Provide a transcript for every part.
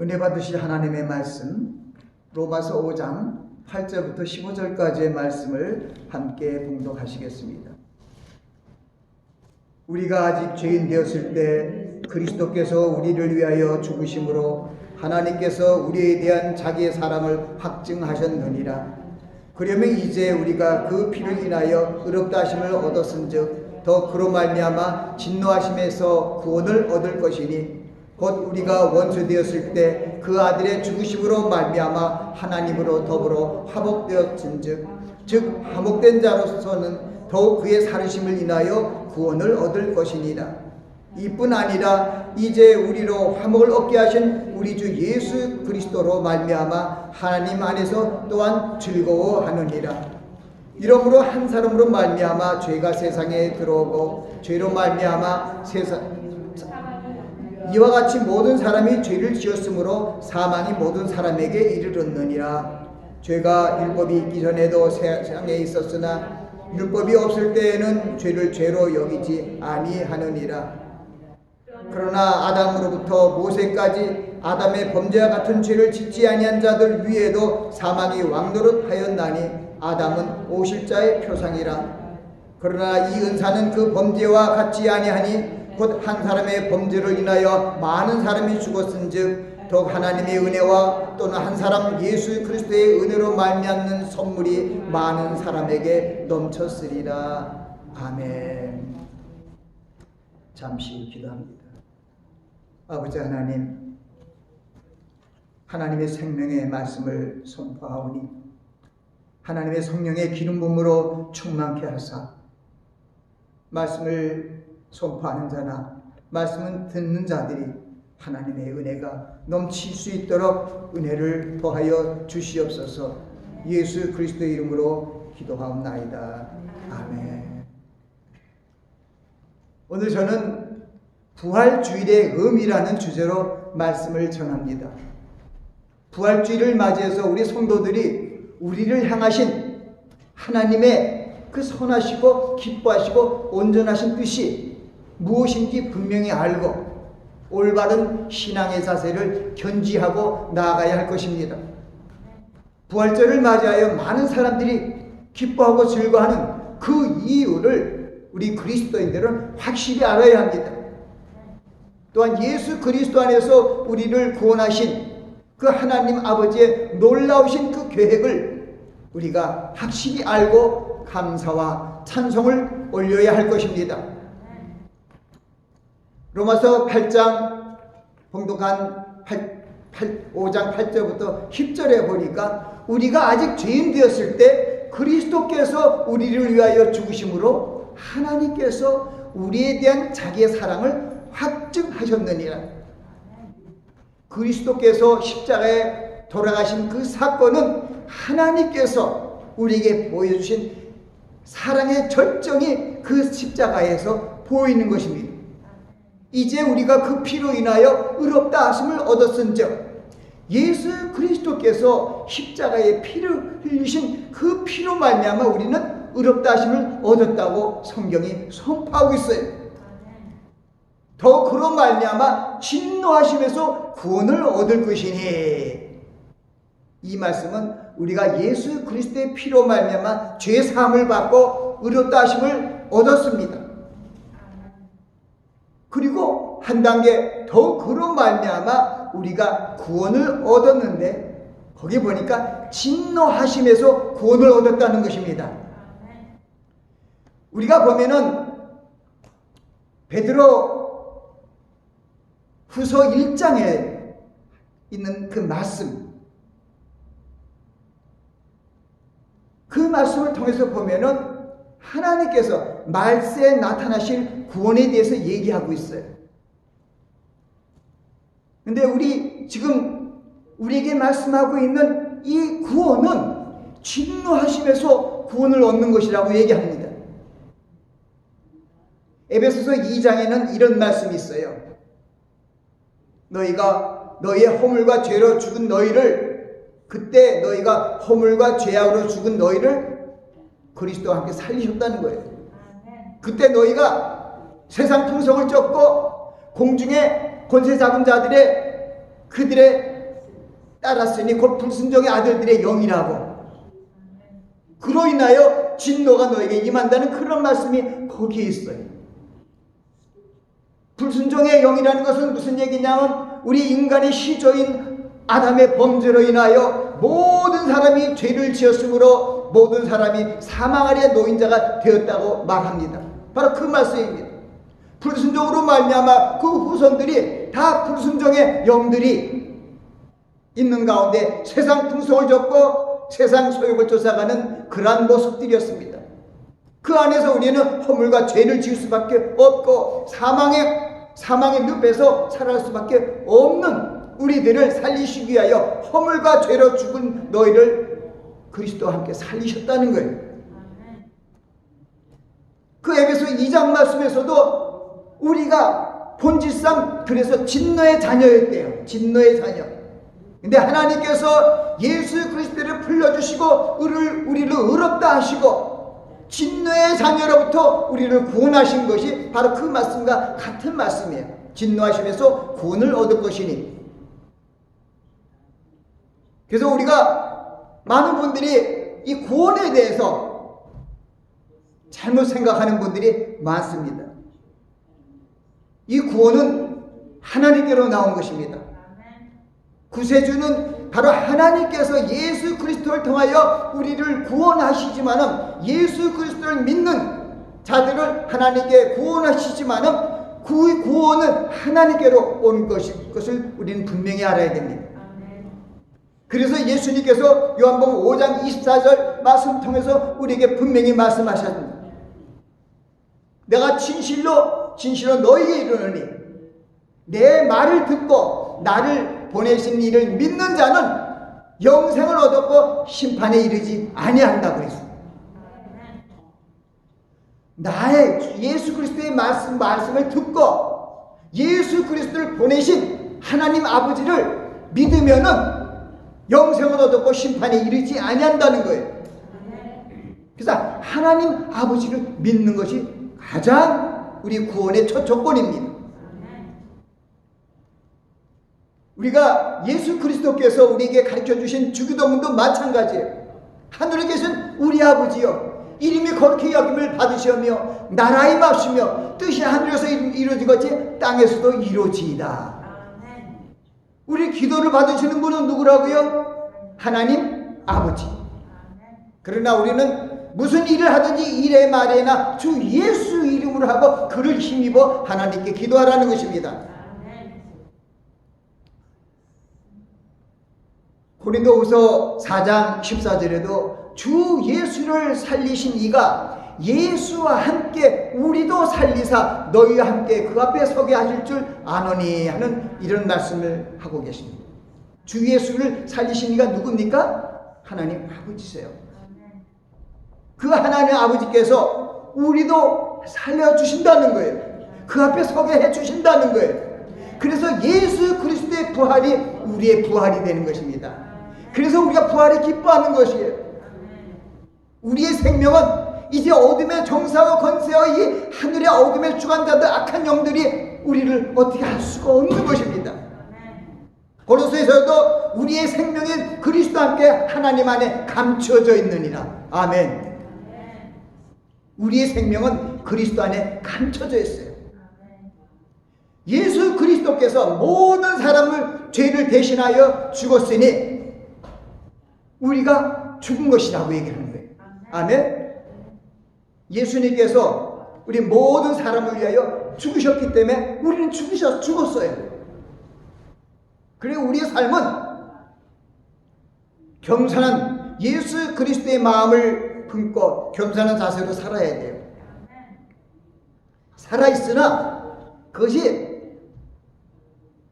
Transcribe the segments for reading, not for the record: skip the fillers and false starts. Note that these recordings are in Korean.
은혜 받으실 하나님의 말씀, 로마서 5장 8절부터 15절까지의 말씀을 함께 봉독하시겠습니다. 우리가 아직 죄인 되었을 때 그리스도께서 우리를 위하여 죽으심으로 하나님께서 우리에 대한 자기의 사랑을 확증하셨느니라. 그러면 이제 우리가 그 피를 인하여 의롭다 하심을 얻었은즉 더 그로 말미암아 진노하심에서 구원을 얻을 것이니 곧 우리가 원수 되었을 때 그 아들의 죽으심으로 말미암아 하나님으로 더불어 화목되었은즉 즉 화목된 자로서는 더욱 그의 살으심을 인하여 구원을 얻을 것이니라. 이뿐 아니라 이제 우리로 화목을 얻게 하신 우리 주 예수 그리스도로 말미암아 하나님 안에서 또한 즐거워하느니라. 이러므로 한 사람으로 말미암아 죄가 세상에 들어오고 죄로 말미암아 이와 같이 모든 사람이 죄를 지었으므로 사망이 모든 사람에게 이르렀느니라. 죄가 율법이 있기 전에도 세상에 있었으나 율법이 없을 때에는 죄를 죄로 여기지 아니하느니라. 그러나 아담으로부터 모세까지 아담의 범죄와 같은 죄를 짓지 아니한 자들 위에도 사망이 왕노릇하였나니 아담은 오실자의 표상이라. 그러나 이 은사는 그 범죄와 같지 아니하니 곧 한 사람의 범죄를 인하여 많은 사람이 죽었은즉 더욱 하나님의 은혜와 또는 한 사람 예수 그리스도의 은혜로 말미암는 선물이 많은 사람에게 넘쳤으리라. 아멘. 잠시 기도합니다. 아버지 하나님, 하나님의 생명의 말씀을 선포하오니 하나님의 성령의 기름 부음으로 충만케 하사 말씀을 선포하는 자나 말씀을 듣는 자들이 하나님의 은혜가 넘칠 수 있도록 은혜를 더하여 주시옵소서. 예수 그리스도의 이름으로 기도하옵나이다. 아멘. 오늘 저는 부활주일의 의미라는 주제로 말씀을 전합니다. 부활주일을 맞이해서 우리 성도들이 우리를 향하신 하나님의 그 선하시고 기뻐하시고 온전하신 뜻이 무엇인지 분명히 알고 올바른 신앙의 자세를 견지하고 나아가야 할 것입니다. 부활절을 맞이하여 많은 사람들이 기뻐하고 즐거워하는 그 이유를 우리 그리스도인들은 확실히 알아야 합니다. 또한 예수 그리스도 안에서 우리를 구원하신 그 하나님 아버지의 놀라우신 그 계획을 우리가 확실히 알고 감사와 찬송을 올려야 할 것입니다. 로마서 8장 봉독한 5장 8절부터 10절에 보니까 우리가 아직 죄인 되었을 때 그리스도께서 우리를 위하여 죽으심으로 하나님께서 우리에 대한 자기의 사랑을 확증하셨느니라. 그리스도께서 십자가에 돌아가신 그 사건은 하나님께서 우리에게 보여주신 사랑의 절정이 그 십자가에서 보이는 것입니다. 이제 우리가 그 피로 인하여 의롭다 하심을 얻었은즉 예수 그리스도께서 십자가에 피를 흘리신 그 피로 말미암아 우리는 의롭다 하심을 얻었다고 성경이 선포하고 있어요. 더 그런 말미암아 진노하심에서 구원을 얻을 것이니, 이 말씀은 우리가 예수 그리스도의 피로 말미암아 죄 사함을 받고 의롭다 하심을 얻었습니다. 그리고 한 단계 더 그런 말미암아 우리가 구원을 얻었는데 거기 보니까 진노하심에서 구원을 얻었다는 것입니다. 우리가 보면은 베드로 후서 1장에 있는 그 말씀, 그 말씀을 통해서 보면은 하나님께서 말세에 나타나실 구원에 대해서 얘기하고 있어요. 근데 지금 우리에게 말씀하고 있는 이 구원은 진노하심에서 구원을 얻는 것이라고 얘기합니다. 에베소서 2장에는 이런 말씀이 있어요. 너희가 너희의 허물과 죄로 죽은 너희를, 그때 너희가 허물과 죄악으로 죽은 너희를 그리스도와 함께 살리셨다는 거예요. 그때 너희가 세상 풍성을 쫓고 공중의 권세 잡은 자들의 그들의 따랐으니 곧 불순종의 아들들의 영이라고. 그로 인하여 진노가 너에게 임한다는 그런 말씀이 거기에 있어요. 불순종의 영이라는 것은 무슨 얘기냐면 우리 인간의 시조인 아담의 범죄로 인하여 모든 사람이 죄를 지었으므로 모든 사람이 사망 아래 노인자가 되었다고 말합니다. 바로 그 말씀입니다. 불순종으로 말미암아 그 후손들이 다 불순종의 영들이 있는 가운데 세상 풍속을 접고 세상 소욕을 쫓아가는 그러한 모습들이었습니다. 그 안에서 우리는 허물과 죄를 지을 수밖에 없고 사망의 늪에서 살아갈 수밖에 없는 우리들을 살리시기 위하여 허물과 죄로 죽은 너희를 그리스도와 함께 살리셨다는 거예요. 그 에베소 2장 말씀에서도 우리가 본질상 그래서 진노의 자녀였대요. 진노의 자녀. 근데 하나님께서 예수 그리스도를 불러주시고 우리를 의롭다 하시고 진노의 자녀로부터 우리를 구원하신 것이 바로 그 말씀과 같은 말씀이에요. 진노하심에서 구원을 얻을 것이니. 그래서 우리가 많은 분들이 이 구원에 대해서 잘못 생각하는 분들이 많습니다. 이 구원은 하나님께로 나온 것입니다. 구세주는 바로 하나님께서 예수 그리스도를 통하여 우리를 구원하시지만은 예수 그리스도를 믿는 자들을 하나님께 구원하시지만은 그 구원은 하나님께로 온 것을 우리는 분명히 알아야 됩니다. 그래서 예수님께서 요한복음 5장 24절 말씀 통해서 우리에게 분명히 말씀하셨습니다. 내가 진실로 너희에게 이르노니 내 말을 듣고 나를 보내신 이를 믿는 자는 영생을 얻었고 심판에 이르지 아니한다고 그랬습니다. 나의 예수 그리스도의 말씀을 듣고 예수 그리스도를 보내신 하나님 아버지를 믿으면은 영생을 얻었고 심판에 이르지 아니한다는 거예요. 그래서 하나님 아버지를 믿는 것이 가장 우리 구원의 첫 조건입니다. 우리가 예수 그리스도께서 우리에게 가르쳐 주신 주기도문도 마찬가지예요. 하늘에 계신 우리 아버지여 이름이 거룩히 여김을 받으시며 나라의 맙시며 뜻이 하늘에서 이루어지겠지 땅에서도 이루어지이다. 우리 기도를 받으시는 분은 누구라고요? 하나님 아버지. 그러나 우리는 무슨 일을 하든지 일에 말에나 주 예수 이름으로 하고 그를 힘입어 하나님께 기도하라는 것입니다. 고린도후서 4장 14절에도 주 예수를 살리신 이가 예수와 함께 우리도 살리사 너희와 함께 그 앞에 서게 하실 줄 아노니 하는 이런 말씀을 하고 계십니다. 주 예수를 살리신 이가 누굽니까? 하나님 아버지세요. 그 하나님 아버지께서 우리도 살려주신다는 거예요. 그 앞에 서게 해주신다는 거예요. 그래서 예수 그리스도의 부활이 우리의 부활이 되는 것입니다. 그래서 우리가 부활에 기뻐하는 것이에요. 우리의 생명은 이제 어둠의 정사와 권세와 이 하늘의 어둠의 주관자들 악한 영들이 우리를 어떻게 할 수가 없는 것입니다. 고린도서에서도 우리의 생명인 그리스도와 함께 하나님 안에 감추어져 있느니라. 아멘. 우리의 생명은 그리스도 안에 감춰져 있어요. 예수 그리스도께서 모든 사람을 죄를 대신하여 죽었으니 우리가 죽은 것이라고 얘기하는 거예요. 아멘. 예수님께서 우리 모든 사람을 위하여 죽으셨기 때문에 우리는 죽었어요. 그리고 우리의 삶은 겸손한 예수 그리스도의 마음을 품고 겸손한 자세로 살아야 돼요. 살아있으나 그것이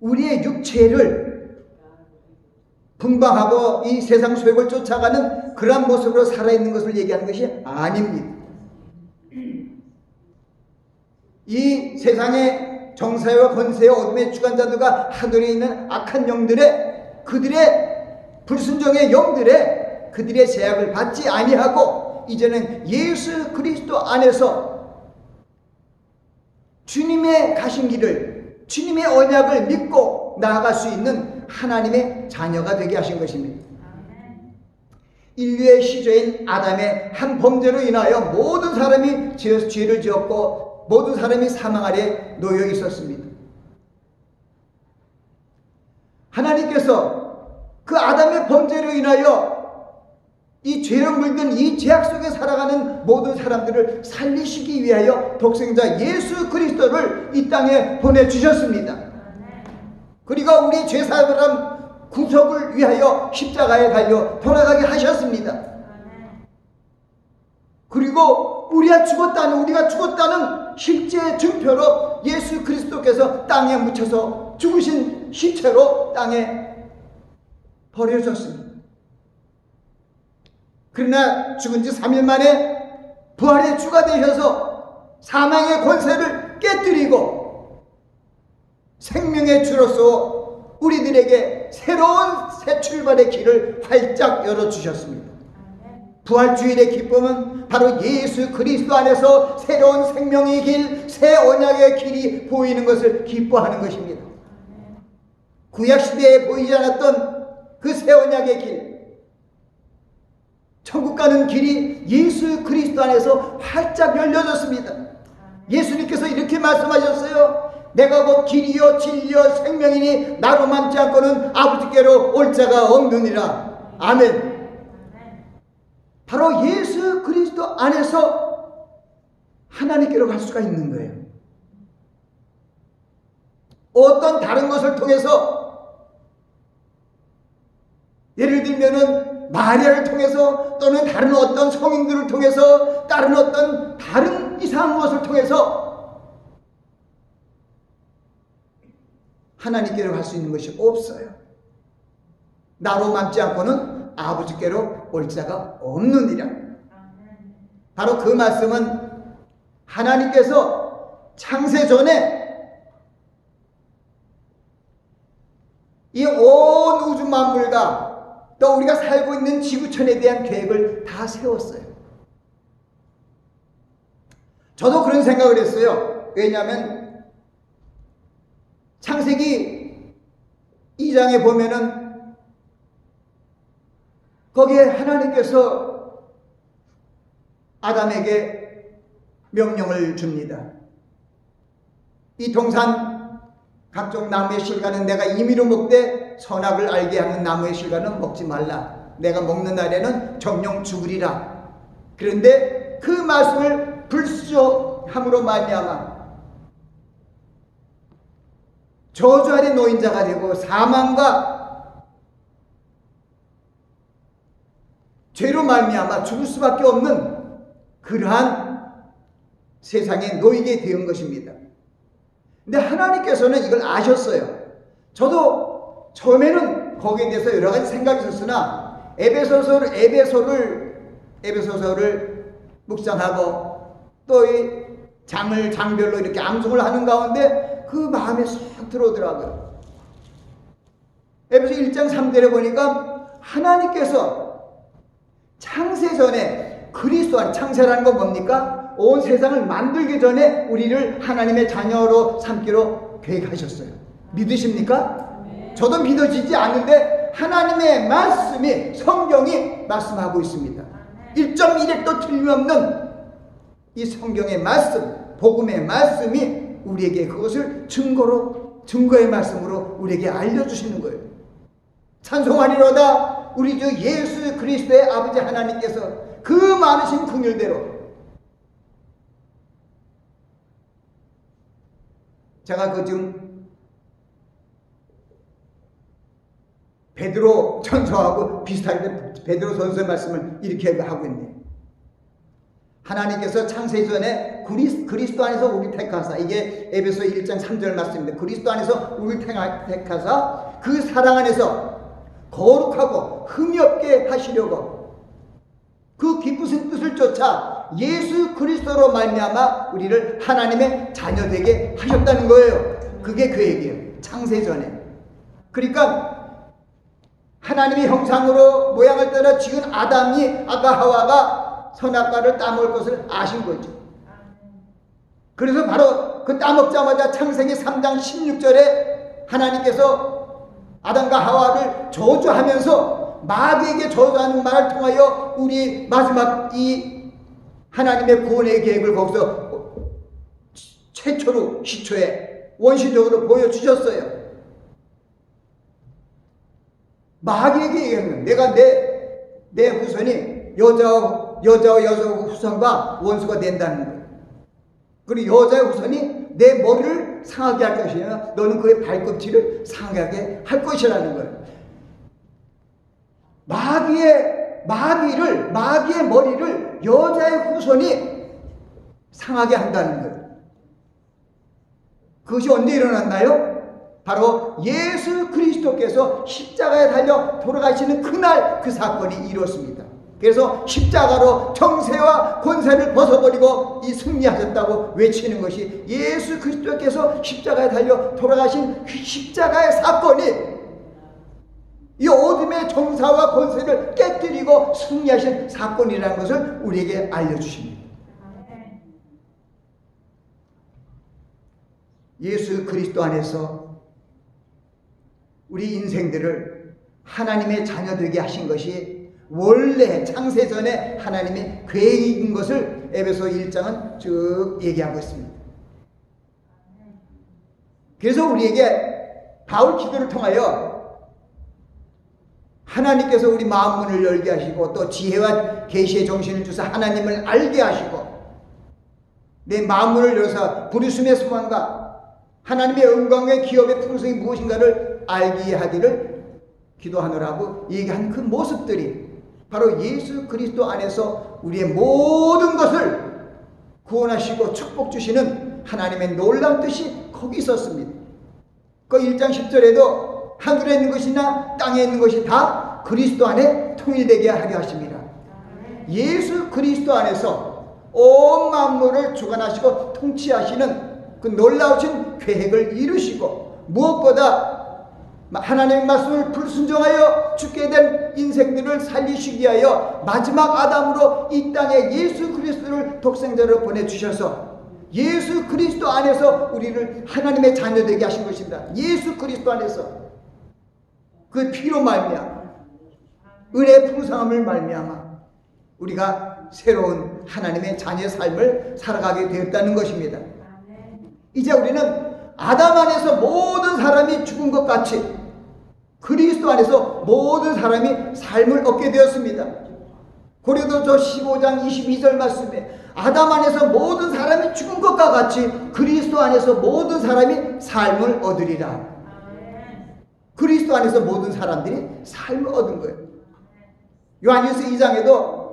우리의 육체를 분방하고 이 세상 소욕을 쫓아가는 그러한 모습으로 살아있는 것을 얘기하는 것이 아닙니다. 이 세상의 정사와 권세와 어둠의 주관자들과 하늘에 있는 악한 영들의 그들의 불순종의 영들의 그들의 제약을 받지 아니하고 이제는 예수 그리스도 안에서 주님의 가신 길을 주님의 언약을 믿고 믿고 나아갈 수 있는 하나님의 자녀가 되게 하신 것입니다. 인류의 시조인 아담의 한 범죄로 인하여 모든 사람이 죄를 지었고 모든 사람이 사망 아래 놓여 있었습니다. 하나님께서 그 아담의 범죄로 인하여 이 죄로 물든 이 죄악 속에 살아가는 모든 사람들을 살리시기 위하여 독생자 예수 그리스도를 이 땅에 보내주셨습니다. 그리고 우리 죄사함 구속을 위하여 십자가에 달려 돌아가게 하셨습니다. 그리고 우리가 죽었다는 실제 증표로 예수 그리스도께서 땅에 묻혀서 죽으신 시체로 땅에 버려졌습니다. 그러나 죽은 지 3일 만에 부활의 주가 되셔서 사망의 권세를 깨뜨리고 생명의 주로서 우리들에게 새로운 새 출발의 길을 활짝 열어주셨습니다. 부활주일의 기쁨은 바로 예수 그리스도 안에서 새로운 생명의 길, 새 언약의 길이 보이는 것을 기뻐하는 것입니다. 구약시대에 보이지 않았던 그 새 언약의 길, 천국 가는 길이 예수 그리스도 안에서 활짝 열려졌습니다. 예수님께서 이렇게 말씀하셨어요. 내가 곧 길이요 진리요 생명이니 나로 만지 않고는 아버지께로 올 자가 없느니라. 아멘. 바로 예수 그리스도 안에서 하나님께로 갈 수가 있는 거예요. 어떤 다른 것을 통해서, 예를 들면은 마리아를 통해서 또는 다른 어떤 성인들을 통해서 다른 어떤 다른 이상한 것을 통해서 하나님께로 갈 수 있는 것이 없어요. 나로 만지 않고는 아버지께로 올 자가 없느니라. 바로 그 말씀은 하나님께서 창세 전에 이 온 우주 만물과 또 우리가 살고 있는 지구촌에 대한 계획을 다 세웠어요. 저도 그런 생각을 했어요. 왜냐하면 창세기 2장에 보면은 거기에 하나님께서 아담에게 명령을 줍니다. 이 동산 각종 나무의 실과는 내가 임의로 먹되 선악을 알게 하는 나무의 실과는 먹지 말라. 내가 먹는 날에는 정령 죽으리라. 그런데 그 말씀을 불순종함으로 말미암아 저주 아래 놓인 자가 되고 사망과 죄로 말미암아 죽을 수밖에 없는 그러한 세상에 놓이게 된 것입니다. 근데 하나님께서는 이걸 아셨어요. 저도 처음에는 거기에 대해서 여러 가지 생각이 있었으나 에베소서를 묵상하고 또 이 장별로 이렇게 암송을 하는 가운데 그 마음에 쏙 들어오더라고요. 에베소 1장 3절에 보니까 하나님께서 창세 전에 그리스도 안, 창세라는 건 뭡니까? 온 세상을 만들기 전에 우리를 하나님의 자녀로 삼기로 계획하셨어요. 믿으십니까? 저도 믿어지지 않는데 하나님의 말씀이, 성경이 말씀하고 있습니다. 1.1핵도 틀림없는 이 성경의 말씀, 복음의 말씀이 우리에게 그것을 증거의 말씀으로 우리에게 알려주시는 거예요. 찬송하리로다. 우리 주 예수 그리스도의 아버지 하나님께서 그 많으신 긍휼대로, 제가 지금 베드로 전서하고 비슷한데 베드로 전서의 말씀을 이렇게 하고 있네요. 하나님께서 창세 전에 그리스도 안에서 우리 택하사, 이게 에베소 1장 3절 말씀입니다. 그리스도 안에서 우리 택하사 그 사랑 안에서 거룩하고 흠이 없게 하시려고 그 기쁘신 뜻을 쫓아 예수 그리스도로 말미암아 우리를 하나님의 자녀 되게 하셨다는 거예요. 그게 그 얘기예요. 창세 전에. 그러니까 하나님의 형상으로 모양을 따라 지은 아담이, 아까 하와가 선악과를 따먹을 것을 아신 거죠. 그래서 바로 그 따먹자마자 창세기 3장 16절에 하나님께서 아담과 하와를 저주하면서 마귀에게 저주하는 말을 통하여 우리 마지막 이 하나님의 구원의 계획을 거기서 최초로 시초에 원시적으로 보여주셨어요. 마귀에게 얘기하는 내가 내 후손이 여자와 후손과 원수가 된다는 거예요. 그리고 여자의 후손이 내 머리를 상하게 할 것이냐, 너는 그의 발꿈치를 상하게 할 것이라는 거예요. 마귀의 머리를 여자의 후손이 상하게 한다는 거예요. 그것이 언제 일어났나요? 바로 예수 그리스도께서 십자가에 달려 돌아가시는 그날 그 사건이 이루어졌습니다. 그래서 십자가로 정세와 권세를 벗어버리고 이 승리하셨다고 외치는 것이 예수 그리스도께서 십자가에 달려 돌아가신 그 십자가의 사건이 이 어둠의 정사와 권세를 깨뜨리고 승리하신 사건이라는 것을 우리에게 알려주십니다. 예수 그리스도 안에서 우리 인생들을 하나님의 자녀 되게 하신 것이 원래 창세전에 하나님의 계획인 것을 에베소 1장은 쭉 얘기하고 있습니다. 그래서 우리에게 바울 기도를 통하여 하나님께서 우리 마음문을 열게 하시고 또 지혜와 계시의 정신을 주사 하나님을 알게 하시고 내 마음문을 열어서 부르심의 소망과 하나님의 영광의 기업의 풍성이 무엇인가를 알게 하기를 기도하노라고 얘기한 그 모습들이 바로 예수 그리스도 안에서 우리의 모든 것을 구원하시고 축복 주시는 하나님의 놀라운 뜻이 거기 있었습니다. 그 1장 10절에도 하늘에 있는 것이나 땅에 있는 것이 다 그리스도 안에 통일되게 하려 하십니다. 예수 그리스도 안에서 온 만물을 주관하시고 통치하시는 그 놀라우신 계획을 이루시고 무엇보다 하나님의 말씀을 불순종하여 죽게 된 인생들을 살리시기 위하여 마지막 아담으로 이 땅에 예수 그리스도를 독생자로 보내주셔서 예수 그리스도 안에서 우리를 하나님의 자녀 되게 하신 것입니다. 예수 그리스도 안에서 그 피로 말미암아 은혜의 풍성함을 말미암아 우리가 새로운 하나님의 자녀의 삶을 살아가게 되었다는 것입니다. 이제 우리는 아담 안에서 모든 사람이 죽은 것 같이 그리스도 안에서 모든 사람이 삶을 얻게 되었습니다. 고린도서 15장 22절 말씀에 아담 안에서 모든 사람이 죽은 것과 같이 그리스도 안에서 모든 사람이 삶을 얻으리라. 그리스도 안에서 모든 사람들이 삶을 얻은 거예요. 요한일서 2장에도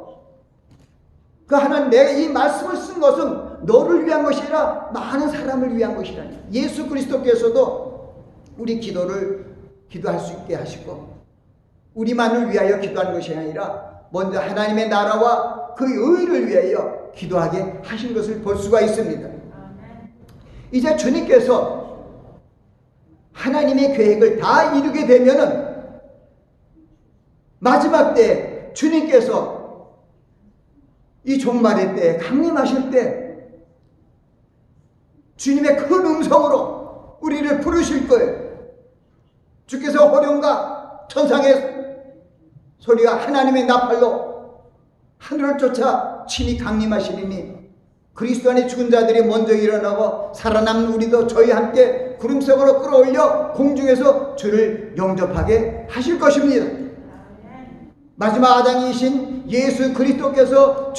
그 하나님 내가 이 말씀을 쓴 것은 너를 위한 것이 아니라 많은 사람을 위한 것이라니. 예수 그리스도께서도 우리 기도할 수 있게 하시고 우리만을 위하여 기도하는 것이 아니라 먼저 하나님의 나라와 그 의를 위하여 기도하게 하신 것을 볼 수가 있습니다. 이제 주님께서 하나님의 계획을 다 이루게 되면은 마지막 때 주님께서 이 종말의 때 강림하실 때 주님의 큰 음성으로 우리를 부르실 거예요. 주께서 호령과 천상의 소리가 하나님의 나팔로 하늘을 쫓아 친히 강림하시리니 그리스도 안에 죽은 자들이 먼저 일어나고 살아남은 우리도 저희 함께 구름 속으로 끌어올려 공중에서 주를 영접하게 하실 것입니다. 마지막 아당이신 예수 그리스도께서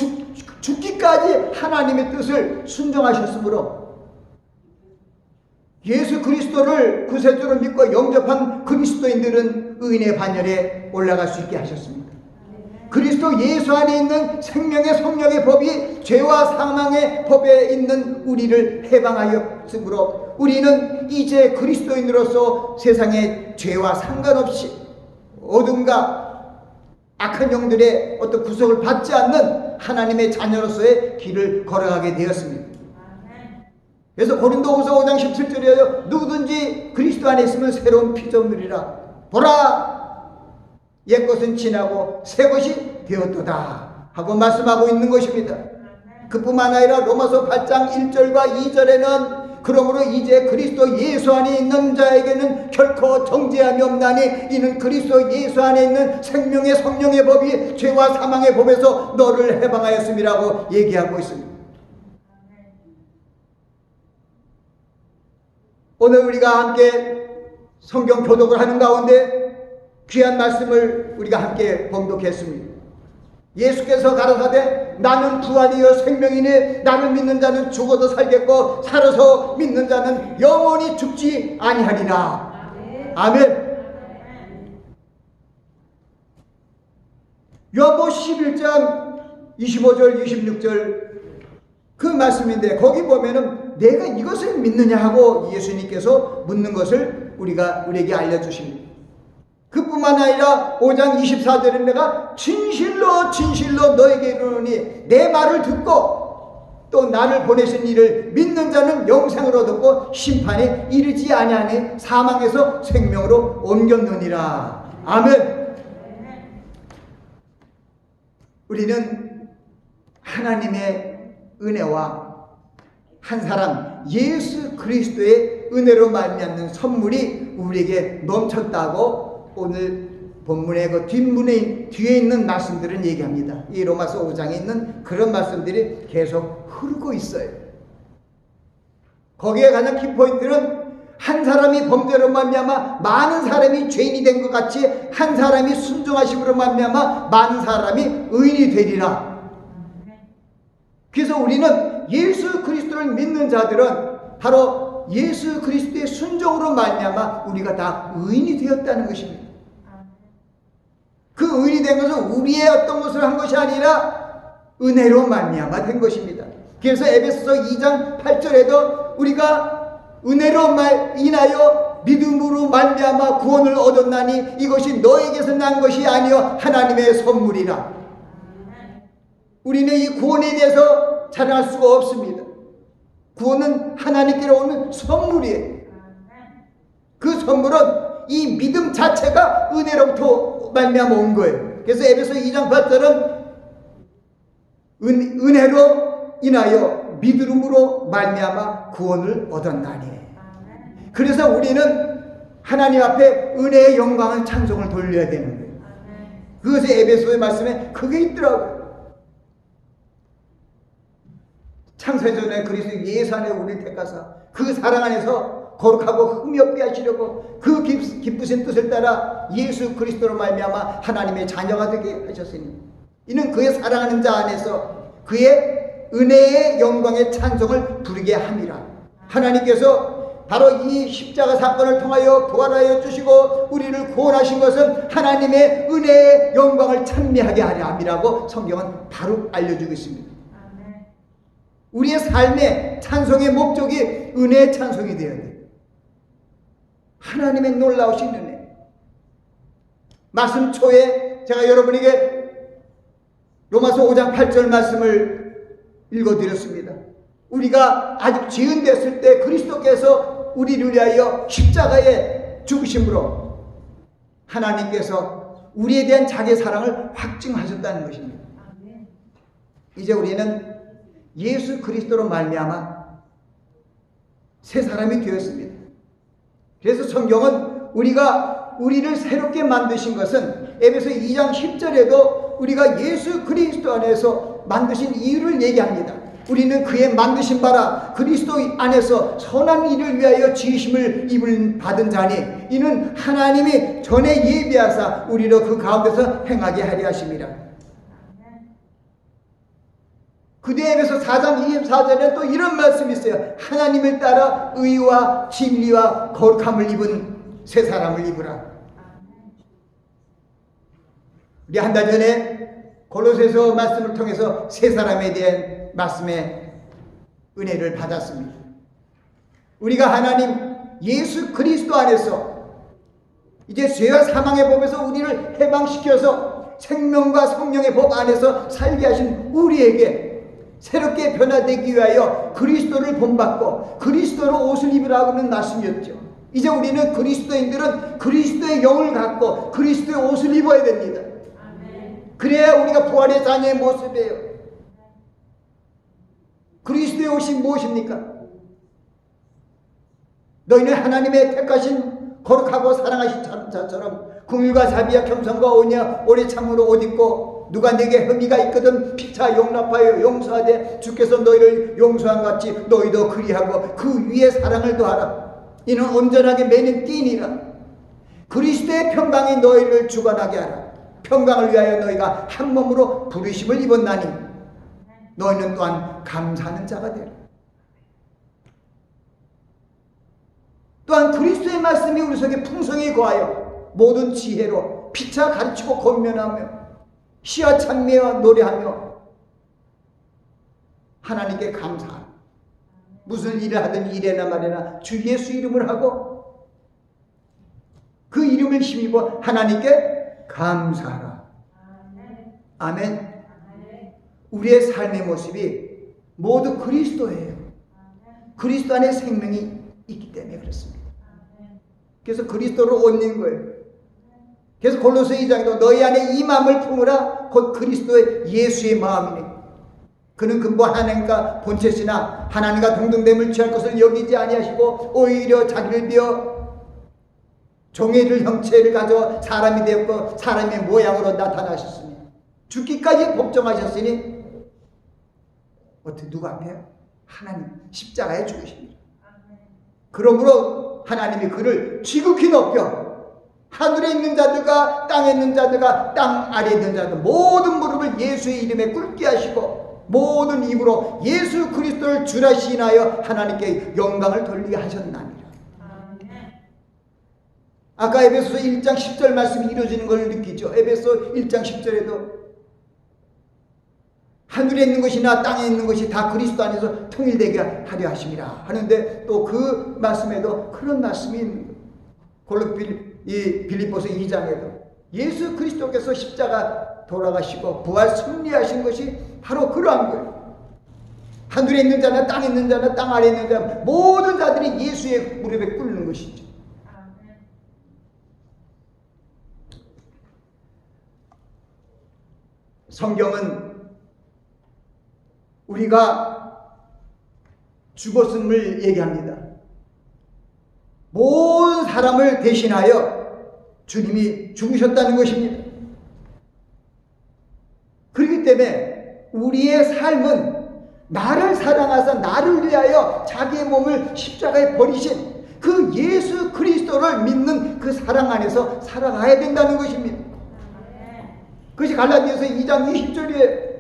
죽기까지 하나님의 뜻을 순종하셨으므로 예수 그리스도를 구세주로 믿고 영접한 그리스도인들은 의인의 반열에 올라갈 수 있게 하셨습니다. 그리스도 예수 안에 있는 생명의 성령의 법이 죄와 사망의 법에 있는 우리를 해방하였으므로 우리는 이제 그리스도인으로서 세상의 죄와 상관없이 어둠과 악한 영들의 어떤 구속을 받지 않는 하나님의 자녀로서의 길을 걸어가게 되었습니다. 그래서 고린도후서 5장 17절에 누구든지 그리스도 안에 있으면 새로운 피조물이라. 보라, 옛것은 지나고 새것이 되었도다 하고 말씀하고 있는 것입니다. 그뿐만 아니라 로마서 8장 1절과 2절에는 그러므로 이제 그리스도 예수 안에 있는 자에게는 결코 정죄함이 없나니 이는 그리스도 예수 안에 있는 생명의 성령의 법이 죄와 사망의 법에서 너를 해방하였음이라고 얘기하고 있습니다. 오늘 우리가 함께 성경 교독을 하는 가운데 귀한 말씀을 우리가 함께 봉독했습니다. 예수께서 가라사대 나는 부활이요 생명이니 나를 믿는 자는 죽어도 살겠고 살아서 믿는 자는 영원히 죽지 아니하리라. 아멘. 요한복음 11장 25절 26절 그 말씀인데 거기 보면은 내가 이것을 믿느냐 하고 예수님께서 묻는 것을 우리에게 알려주십니다. 그뿐만 아니라 5장 24절에 내가 진실로 진실로 너에게 이르노니 내 말을 듣고 또 나를 보내신 이를 믿는 자는 영생을 얻었고 심판에 이르지 아니하니 사망에서 생명으로 옮겼느니라. 아멘. 우리는 하나님의 은혜와 한 사람 예수 그리스도의 은혜로 말미암는 선물이 우리에게 넘쳤다고 오늘 본문의 그 뒤에 있는 말씀들은 얘기합니다. 이 로마서 5장에 있는 그런 말씀들이 계속 흐르고 있어요. 거기에 가장 키포인트는 한 사람이 범죄로 말미암아 많은 사람이 죄인이 된 것 같이 한 사람이 순종하심으로 말미암아 많은 사람이 의인이 되리라. 그래서 우리는 예수 그리스도를 믿는 자들은 바로 예수 그리스도의 순종으로 말미암아 우리가 다 의인이 되었다는 것입니다. 그 의인이 된 것은 우리의 어떤 것을 한 것이 아니라 은혜로 말미암아 된 것입니다. 그래서 에베소서 2장 8절에도 우리가 은혜로 인하여 믿음으로 말미암아 구원을 얻었나니 이것이 너에게서 난 것이 아니요 하나님의 선물이라. 우리는 이 구원에 대해서 자랑할 수가 없습니다. 구원은 하나님께로 오는 선물이에요. 그 선물은 이 믿음 자체가 은혜로부터 말미암아 온 거예요. 그래서 에베소 2장 8절은 은혜로 인하여 믿음으로 말미암아 구원을 얻었나니. 그래서 우리는 하나님 앞에 은혜의 영광을 찬송을 돌려야 되는 거예요. 그것이 에베소의 말씀에 그게 있더라고요. 창세전에 그리스도 예수 안에 우리를 택하사 그 사랑 안에서 거룩하고 흠이 없게 하시려고 그 기쁘신 뜻을 따라 예수 그리스도로 말미암아 하나님의 자녀가 되게 하셨으니 이는 그의 사랑하는 자 안에서 그의 은혜의 영광의 찬송을 부르게 함이라. 하나님께서 바로 이 십자가 사건을 통하여 부활하여 주시고 우리를 구원하신 것은 하나님의 은혜의 영광을 찬미하게 하려 함이라고 성경은 바로 알려주고 있습니다. 우리의 삶의 찬송의 목적이 은혜의 찬송이 되어야 돼요. 하나님의 놀라우신 은혜. 말씀 초에 제가 여러분에게 로마서 5장 8절 말씀을 읽어드렸습니다. 우리가 아직 지은 됐을 때 그리스도께서 우리를 위하여 십자가에 죽으심으로 하나님께서 우리에 대한 자기의 사랑을 확증하셨다는 것입니다. 이제 우리는 예수 그리스도로 말미암아 새 사람이 되었습니다. 그래서 성경은 우리를 새롭게 만드신 것은 에베소 2장 10절에도 우리가 예수 그리스도 안에서 만드신 이유를 얘기합니다. 우리는 그의 만드신 바라 그리스도 안에서 선한 일을 위하여 지으심을 받은 자니 이는 하나님이 전에 예비하사 우리로 그 가운데서 행하게 하려 하심이라. 그대에서 4장 24절에 또 이런 말씀이 있어요. 하나님을 따라 의와 진리와 거룩함을 입은 새 사람을 입으라. 우리 한 달 전에 골로새서 말씀을 통해서 새 사람에 대한 말씀의 은혜를 받았습니다. 우리가 하나님 예수 그리스도 안에서 이제 죄와 사망의 법에서 우리를 해방시켜서 생명과 성령의 법 안에서 살게 하신 우리에게 새롭게 변화되기 위하여 그리스도를 본받고 그리스도로 옷을 입으라고는 말씀이었죠. 이제 우리는 그리스도인들은 그리스도의 영을 갖고 그리스도의 옷을 입어야 됩니다. 그래야 우리가 부활의 자녀의 모습이에요. 그리스도의 옷이 무엇입니까? 너희는 하나님의 택하신 거룩하고 사랑하신 자처럼 긍휼과 자비와 겸손과 온유와 오래 참으로 옷 입고 누가 내게 혐의가 있거든 피차 용납하여 용서하되 주께서 너희를 용서한 같이 너희도 그리하고 그 위에 사랑을 더하라. 이는 온전하게 매는 띠니라. 그리스도의 평강이 너희를 주관하게 하라. 평강을 위하여 너희가 한 몸으로 부르심을 입었나니 너희는 또한 감사하는 자가 되라. 또한 그리스도의 말씀이 우리 속에 풍성히 거하여 모든 지혜로 피차 가르치고 권면하며 시와 찬미와 노래하며 하나님께 감사하라. 무슨 일을 하든 이래나 말이나 주 예수 이름을 하고 그 이름을 힘입어 하나님께 감사하라. 아멘. 우리의 삶의 모습이 모두 그리스도예요. 그리스도 안에 생명이 있기 때문에 그렇습니다. 그래서 그리스도를 옷 입는 거예요. 그래서 골로새 2장에도 너희 안에 이 마음을 품으라 곧 그리스도의 예수의 마음이네. 그는 근본 하나님과 본체시나 하나님과 동등됨을 취할 것을 여기지 아니하시고 오히려 자기를 비어 종의 형체를 가져 사람이 되었고 사람의 모양으로 나타나셨으니 죽기까지 복종하셨으니 어떻게 누가 앞에요? 하나님 십자가에 죽으십니다. 그러므로 하나님이 그를 지극히 높여 하늘에 있는 자들과 땅에 있는 자들과 땅 아래에 있는 자들 모든 무릎을 예수의 이름에 꿇게 하시고 모든 입으로 예수 그리스도를 주라 시인하여 하나님께 영광을 돌리게 하셨나니라. 아까 에베소서 1장 10절 말씀이 이루어지는 걸 느끼죠. 에베소 1장 10절에도 하늘에 있는 것이나 땅에 있는 것이 다 그리스도 안에서 통일되게 하려 하심이라 하는데 또 그 말씀에도 그런 말씀이 있는 거예요. 빌립보서 2장에도 예수 그리스도께서 십자가 돌아가시고 부활 승리하신 것이 바로 그러한 거예요. 하늘에 있는 자나 땅에 있는 자나 땅 아래에 있는 자 모든 자들이 예수의 무릎에 꿇는 것이죠. 성경은 우리가 죽었음을 얘기합니다. 모든 사람을 대신하여 주님이 죽으셨다는 것입니다. 그렇기 때문에 우리의 삶은 나를 사랑하사 나를 위하여 자기의 몸을 십자가에 버리신 그 예수 그리스도를 믿는 그 사랑 안에서 살아가야 된다는 것입니다. 그것이 갈라디아서 2장 20절이에요.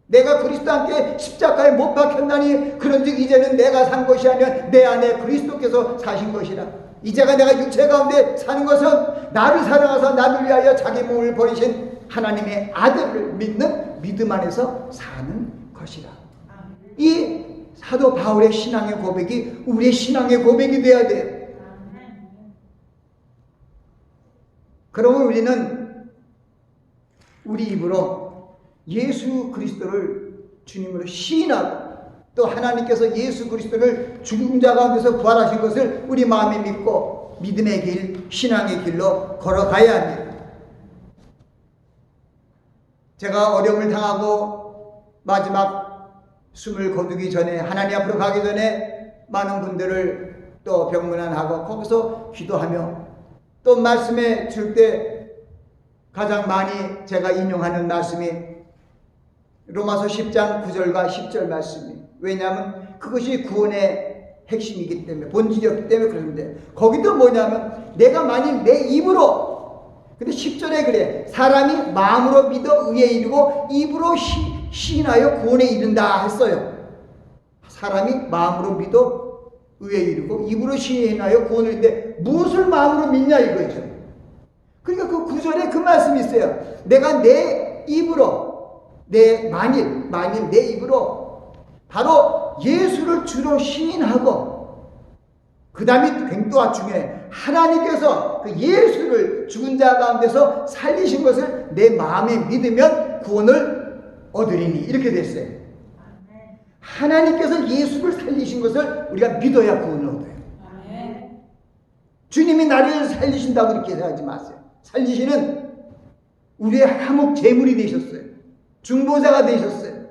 내가 그리스도 함께 십자가에 못 박혔나니 그런즉 이제는 내가 산 것이 아니라 내 안에 그리스도께서 사신 것이라. 이제가 내가 육체 가운데 사는 것은 나를 사랑하사 나를 위하여 자기 몸을 버리신 하나님의 아들을 믿는 믿음 안에서 사는 것이라. 이 사도 바울의 신앙의 고백이 우리의 신앙의 고백이 되어야 돼요. 그러면 우리는 우리 입으로 예수 그리스도를 주님으로 시인하고 또 하나님께서 예수 그리스도를 죽은 자 가운데서 부활하신 것을 우리 마음에 믿고 믿음의 길, 신앙의 길로 걸어가야 합니다. 제가 어려움을 당하고 마지막 숨을 거두기 전에 하나님 앞으로 가기 전에 많은 분들을 또 병문안하고 거기서 기도하며 또 말씀에 줄 때 가장 많이 제가 인용하는 말씀이 로마서 10장 9절과 10절 말씀이에요. 왜냐하면 그것이 구원의 핵심이기 때문에 본질이었기 때문에 그런데 거기도 뭐냐면 내가 만일 내 입으로 근데 10절에 그래 사람이 마음으로 믿어 의에 이르고 입으로 시인하여 구원에 이른다 했어요. 사람이 마음으로 믿어 의에 이르고 입으로 시인하여 구원을 이르는데 무엇을 마음으로 믿냐 이거죠. 그러니까 그 9절에 그 말씀이 있어요. 내가 내 입으로 만일 내 입으로 바로 예수를 주로 시인하고 그 다음에 또 중에 하나님께서 그 예수를 죽은 자 가운데서 살리신 것을 내 마음에 믿으면 구원을 얻으리니 이렇게 됐어요. 하나님께서 예수를 살리신 것을 우리가 믿어야 구원을 얻어요. 주님이 나를 살리신다고 이렇게 생각하지 마세요. 살리시는 우리의 화목 제물이 되셨어요. 중보자가 되셨어요.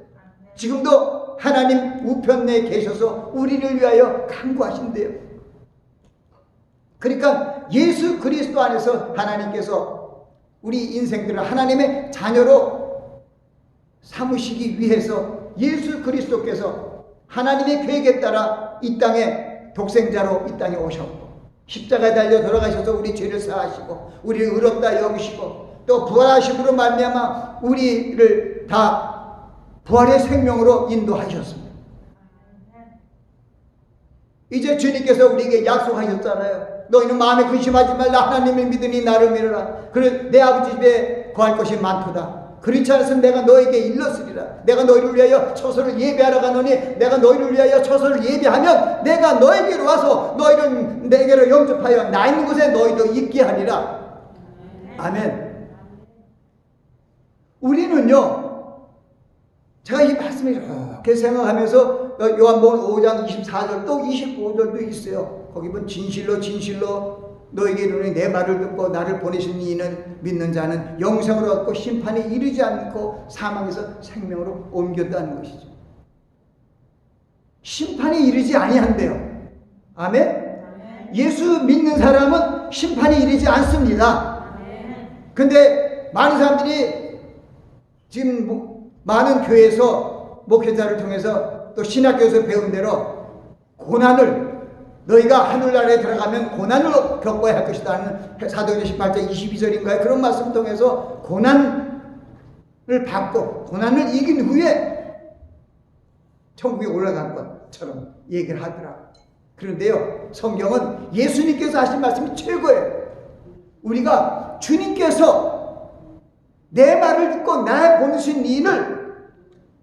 지금도 하나님 우편내에 계셔서 우리를 위하여 간구하신대요. 그러니까 예수 그리스도 안에서 하나님께서 우리 인생들을 하나님의 자녀로 삼으시기 위해서 예수 그리스도께서 하나님의 계획에 따라 이 땅에 독생자로 이 땅에 오셨고 십자가에 달려 돌아가셔서 우리 죄를 사하시고 우리를 의롭다 여기시고 또 부활하심으로 말미암아 우리를 다 부활의 생명으로 인도하셨습니다. 이제 주님께서 우리에게 약속하셨잖아요. 너희는 마음에 근심하지 말라. 하나님을 믿으니 나를 믿으라. 그래 내 아버지 집에 거할 것이 많도다. 그렇지 않으면 내가 너에게 일렀으리라. 내가 너희를 위하여 처소를 예비하러 가노니 내가 너희를 위하여 처소를 예비하면 내가 너에게로 와서 너희를 내게로 영접하여 나 있는 곳에 너희도 있게 하리라. 아멘. 우리는요, 제가 이 말씀을 이렇게 생각하면서 요한복음 5장 24절 또 25절도 있어요. 거기 보면 진실로 너에게 이르노니 내 말을 듣고 나를 보내신 이는 믿는 자는 영생으로 얻고 심판에 이르지 않고 사망에서 생명으로 옮겼다는 것이죠. 심판에 이르지 아니한대요. 아멘? 예수 믿는 사람은 심판에 이르지 않습니다. 근데 많은 사람들이 지금 많은 교회에서 목회자를 통해서 또 신학교에서 배운 대로 고난을 너희가 하늘나라에 들어가면 고난을 겪어야 할 것이다 하는 사도행전 18장 22절인가요? 그런 말씀을 통해서 고난을 받고 고난을 이긴 후에 천국에 올라갈 것처럼 얘기를 하더라고요. 그런데요, 성경은 예수님께서 하신 말씀이 최고예요. 우리가 주님께서 내 말을 듣고 나의 보내신 이를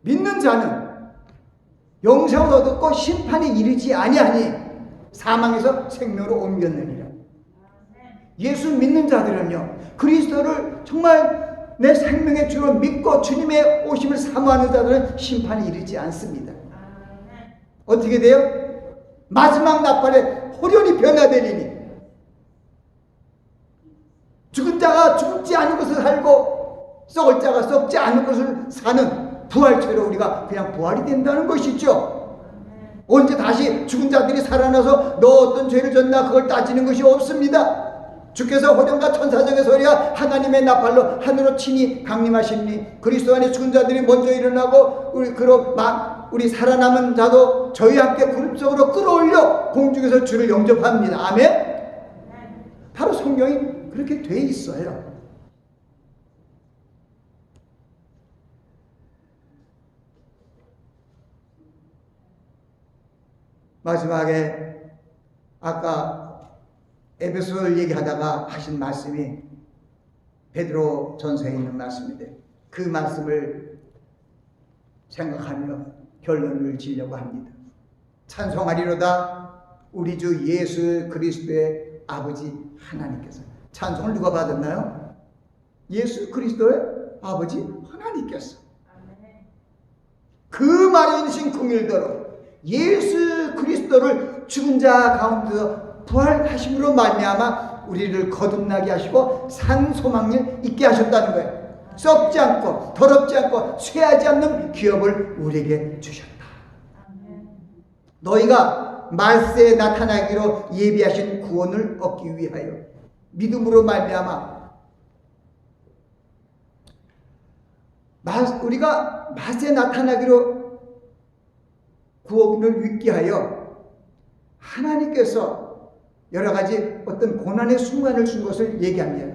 믿는 자는 영생을 얻었고 심판에 이르지 아니하니 사망에서 생명으로 옮겼느니라. 예수 믿는 자들은요, 그리스도를 정말 내 생명의 주로 믿고 주님의 오심을 사모하는 자들은 심판에 이르지 않습니다. 어떻게 돼요? 마지막 나팔에 호련히 변화되리니 죽은 자가 죽지 않은 것을 살고 썩을 자가 썩지 않은 것을 사는 부활체로 우리가 그냥 부활이 된다는 것이죠. 언제 다시 죽은 자들이 살아나서 너 어떤 죄를 졌나 그걸 따지는 것이 없습니다. 주께서 호련과 천사장의 소리가 하나님의 나팔로 하늘로 친히 강림하시니 그리스도 안에 죽은 자들이 먼저 일어나고 우리 살아남은 자도 저희와 함께 구름 속으로 끌어올려 공중에서 주를 영접합니다. 아멘? 바로 성경이 그렇게 돼 있어요. 마지막에 아까 에베소를 얘기하다가 하신 말씀이 베드로 전서에 있는 말씀인데 그 말씀을 생각하며 결론을 지으려고 합니다. 찬송하리로다 우리 주 예수 그리스도의 아버지 하나님께서. 찬송을 누가 받았나요? 예수 그리스도의 아버지 하나님께서. 그 말에 있으신 긍휼대로 예수 그리스도를 죽은 자 가운데서 부활하심으로 말미암아 우리를 거듭나게 하시고 산 소망을 있게 하셨다는 거예요. 썩지 않고 더럽지 않고 쇠하지 않는 기업을 우리에게 주셨다. 너희가 말세에 나타나기로 예비하신 구원을 얻기 위하여 믿음으로 말미암아 우리가 말세에 나타나기로 구원을 얻기 하여 하나님께서 여러 가지 어떤 고난의 순간을 준 것을 얘기합니다.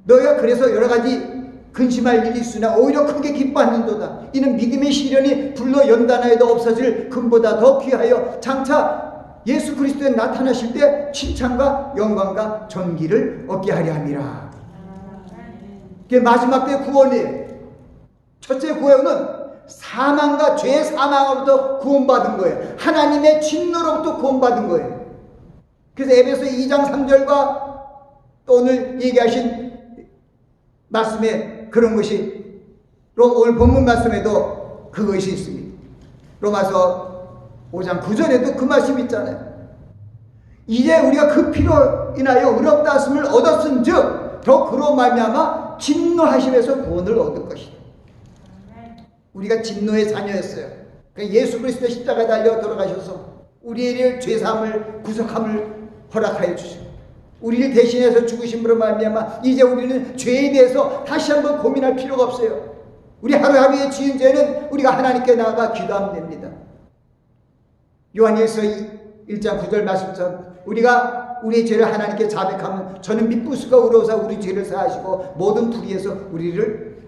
너희가 그래서 여러 가지 근심할 일이 있으나 오히려 크게 기뻐하는도다. 이는 믿음의 시련이 불로 연단하여도 없어질 금보다 더 귀하여 장차 예수 그리스도에 나타나실 때 칭찬과 영광과 존귀를 얻게 하려 함이라. 이게 마지막 때 구원이에요. 첫째 구원은 사망과 죄의 사망으로부터 구원받은 거예요. 하나님의 진노로부터 구원받은 거예요. 그래서 에베소 2장 3절과 또 오늘 얘기하신 말씀에 그런 것이 오늘 본문 말씀에도 그것이 있습니다. 로마서 5장 9절에도 그 말씀이 있잖아요. 이제 우리가 그 피로 인하여 의롭다 하심을 얻었은즉 더 그로 말미암아 진노하심에서 구원을 얻을 것이다. 우리가 진노의 자녀였어요. 예수 그리스도 십자가에 달려 돌아가셔서 우리의 죄사함을 구속함을 허락하여 주시고 우리를 대신해서 죽으심으로 말미암아 이제 우리는 죄에 대해서 다시 한번 고민할 필요가 없어요. 우리 하루하루의 지은 죄는 우리가 하나님께 나아가 기도하면 됩니다. 요한일서 1장 9절 말씀처럼 우리가 우리의 죄를 하나님께 자백하면 저는 미쁘수가 우러서 우리 죄를 사하시고 모든 불의에서 우리를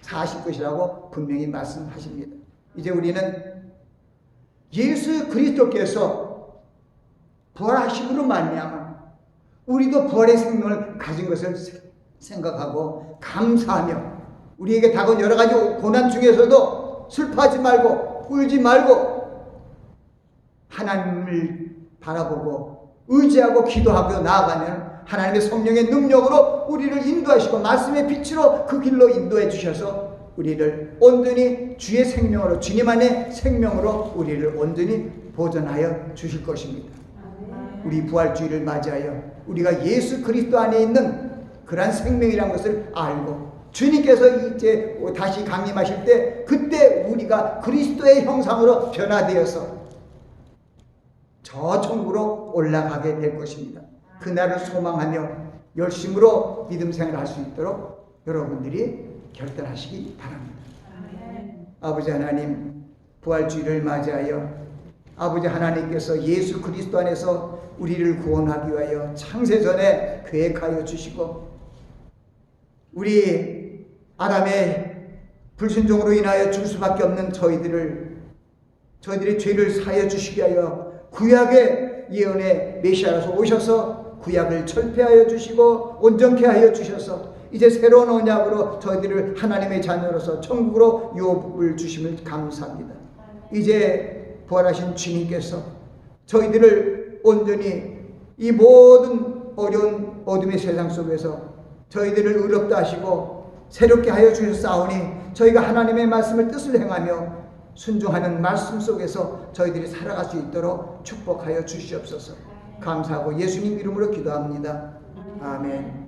사하실 것이라고 분명히 말씀하십니다. 이제 우리는 예수 그리스도께서 부활하심으로 말미암아 우리도 부활의 생명을 가진 것을 생각하고 감사하며 우리에게 다가온 여러 가지 고난 중에서도 슬퍼하지 말고 울지 말고 하나님을 바라보고 의지하고 기도하고 나아가면 하나님의 성령의 능력으로 우리를 인도하시고 말씀의 빛으로 그 길로 인도해 주셔서 우리를 온전히 주의 생명으로 주님 안의 생명으로 우리를 온전히 보존하여 주실 것입니다. 우리 부활주의를 맞이하여 우리가 예수 그리스도 안에 있는 그러한 생명이라는 것을 알고 주님께서 이제 다시 강림하실 때 그때 우리가 그리스도의 형상으로 변화되어서 저 천국으로 올라가게 될 것입니다. 그날을 소망하며 열심으로 믿음 생활을 할 수 있도록 여러분들이 결단하시기 바랍니다. 아버지 하나님, 부활주의를 맞이하여 아버지 하나님께서 예수 그리스도 안에서 우리를 구원하기 위하여 창세전에 계획하여 주시고 우리 아담의 불순종으로 인하여 줄 수밖에 없는 저희들의 죄를 사하여 주시기 위하여 구약의 예언의 메시아로서 오셔서 구약을 철폐하여 주시고 온전케 하여 주셔서 이제 새로운 언약으로 저희들을 하나님의 자녀로서 천국으로 유업을 주심을 감사합니다. 이제 부활하신 주님께서 저희들을 온전히 이 모든 어려운 어둠의 세상 속에서 저희들을 의롭다 하시고 새롭게 하여 주셨사오니 저희가 하나님의 말씀을 뜻을 행하며 순종하는 말씀 속에서 저희들이 살아갈 수 있도록 축복하여 주시옵소서. 감사하고 예수님 이름으로 기도합니다. 아멘.